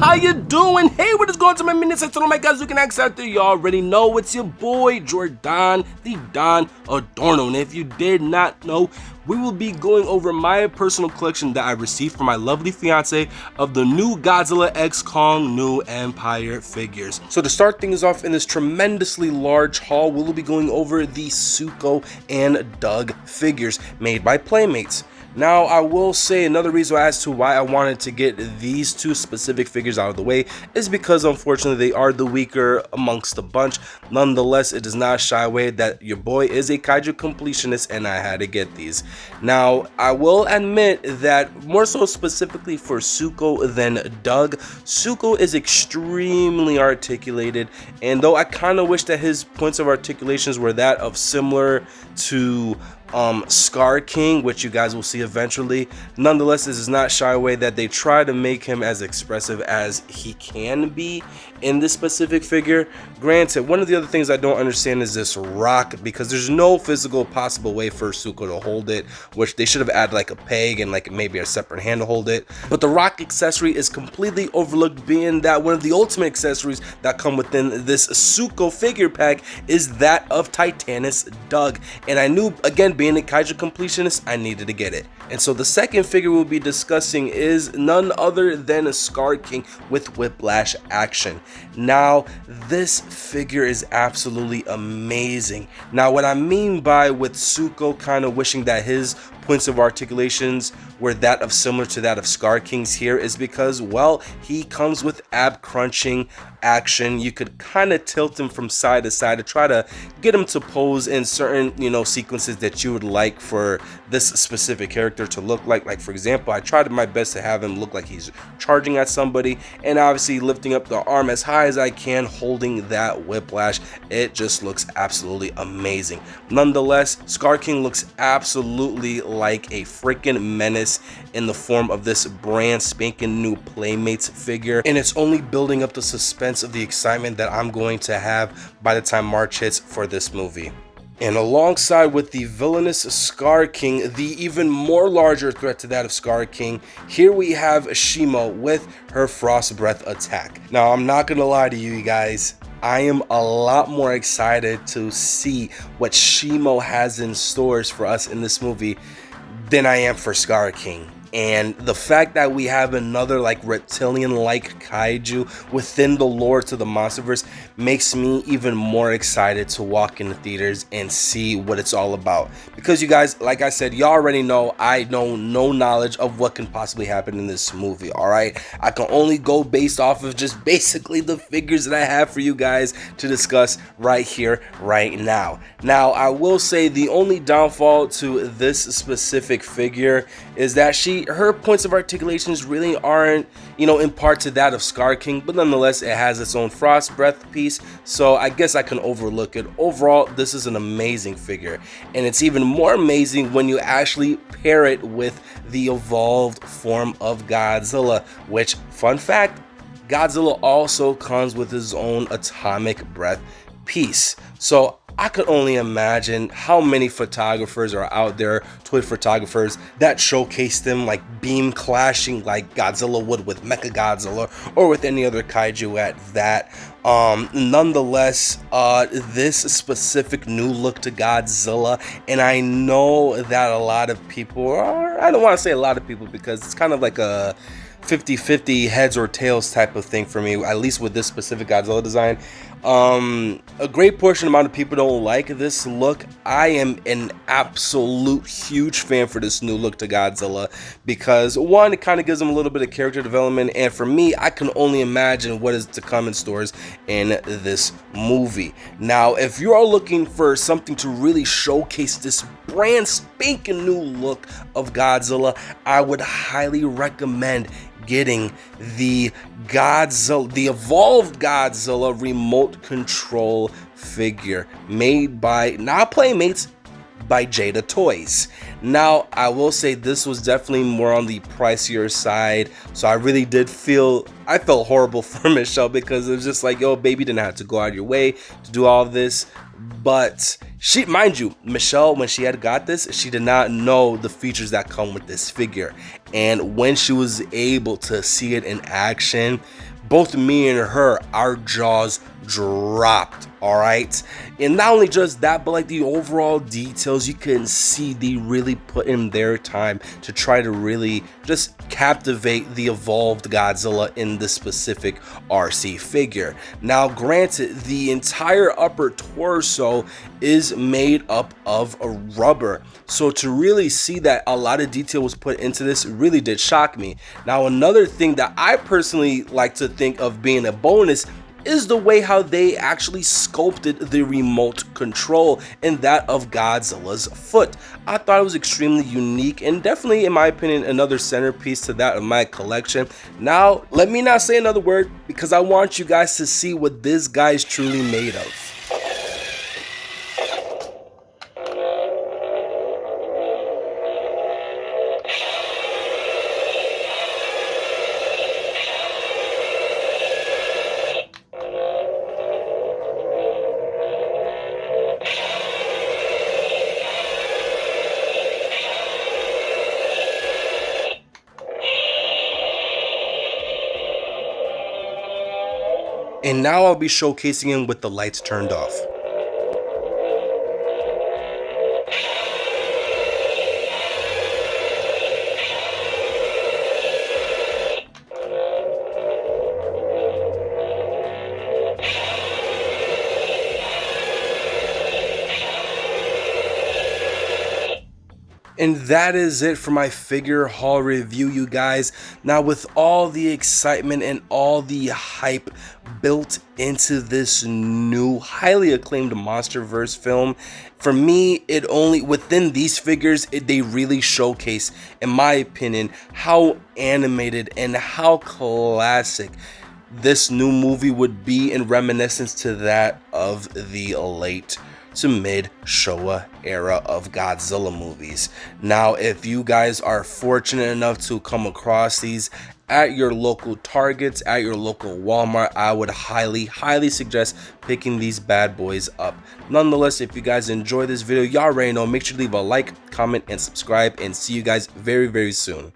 how you doing? Hey, what is going on, my minutes? I told my guys who can act out there. You already know it's your boy Jordan, the Don Adorno. And if you did not know, we will be going over my personal collection that I received from my lovely fiance of the new Godzilla x Kong New Empire figures. So to start things off in this tremendously large haul, we will be going over the Suko and Doug figures made by Playmates. Now, I will say another reason as to why I wanted to get these two specific figures out of the way is because unfortunately they are the weaker amongst the bunch. Nonetheless, it does not shy away that your boy is a kaiju completionist and I had to get these. Now, I will admit that more so specifically for Suko than Doug, Suko is extremely articulated, and though I kind of wish that his points of articulations were that of similar to Scar King, which you guys will see eventually. Nonetheless, this is not shy away that they try to make him as expressive as he can be in this specific figure. Granted, one of the other things I don't understand is this rock, because there's no physical possible way for Suko to hold it, which they should have added like a peg and like maybe a separate hand to hold it. But the rock accessory is completely overlooked, being that one of the ultimate accessories that come within this Suko figure pack is that of Titanus Doug. And I knew, again, being a kaiju completionist, I needed to get it. And so the second figure we'll be discussing is none other than a Scar King with whiplash action. Now, this figure is absolutely amazing. Now, what I mean by with Suko kind of wishing that his points of articulations were that of similar to that of Scar King's here is because, well, he comes with ab crunching action. You could kind of tilt him from side to side to try to get him to pose in certain, sequences that you would like for this specific character to look like. Like, for example, I tried my best to have him look like he's charging at somebody, and obviously lifting up the arm as high as I can, holding that whiplash. It just looks absolutely amazing. Nonetheless, Scar King looks absolutely like a freaking menace in the form of this brand spanking new Playmates figure, and it's only building up the suspense of the excitement that I'm going to have by the time March hits for this movie. And alongside with the villainous Scar King, the even more larger threat to that of Scar King, here we have Shimo with her Frost Breath attack. Now, I'm not gonna lie to you guys, I am a lot more excited to see what Shimo has in stores for us in this movie than I am for Scar King. And the fact that we have another like reptilian-like kaiju within the lore to the Monsterverse makes me even more excited to walk in the theaters and see what it's all about. Because you guys, like I said, you already know I know no knowledge of what can possibly happen in this movie, alright? I can only go based off of just basically the figures that I have for you guys to discuss right here, right now. Now, I will say the only downfall to this specific figure is that her points of articulations really aren't, in part to that of Scar King, but nonetheless, it has its own Frost Breath piece, so I guess I can overlook it. Overall, this is an amazing figure, and it's even more amazing when you actually pair it with the evolved form of Godzilla, which, fun fact, Godzilla also comes with his own atomic breath piece. So I could only imagine how many photographers are out there, toy photographers, that showcase them like beam clashing like Godzilla would with Mechagodzilla or with any other kaiju at that. Nonetheless, this specific new look to Godzilla, and I know that a lot of people are, I don't want to say a lot of people because it's kind of like a 50-50 heads or tails type of thing for me, at least with this specific Godzilla design. A great portion amount of people don't like this look. I am an absolute huge fan for this new look to Godzilla because, one, it kind of gives them a little bit of character development, and for me, I can only imagine what is to come in stores in this movie. Now, if you are looking for something to really showcase this brand spanking new look of Godzilla, I would highly recommend getting the evolved Godzilla remote control figure made by, not Playmates, by Jada Toys. Now, I will say this was definitely more on the pricier side, so I really did I felt horrible for Michelle because it was just like, yo, baby, didn't have to go out of your way to do all this. But she, mind you, Michelle, when she had got this, she did not know the features that come with this figure. And when she was able to see it in action, both me and her, our jaws dropped. All right, and not only just that, but like the overall details, you can see they really put in their time to try to really just captivate the evolved Godzilla in this specific RC figure. Now granted, the entire upper torso is made up of a rubber, so to really see that a lot of detail was put into this really did shock me. Now another thing that I personally like to think of being a bonus is the way how they actually sculpted the remote control in that of Godzilla's foot. I thought it was extremely unique and definitely, in my opinion, another centerpiece to that of my collection. Now, let me not say another word because I want you guys to see what this guy is truly made of. And now I'll be showcasing him with the lights turned off. And that is it for my figure haul review, you guys. Now with all the excitement and all the hype built into this new highly acclaimed Monsterverse film, for me, it only within these figures, they really showcase, in my opinion, how animated and how classic this new movie would be in reminiscence to that of the late to mid Showa era of Godzilla movies. Now, if you guys are fortunate enough to come across these at your local Targets, at your local Walmart, I would highly suggest picking these bad boys up. Nonetheless, if you guys enjoy this video, y'all already know, make sure to leave a like, comment, and subscribe, and see you guys very soon.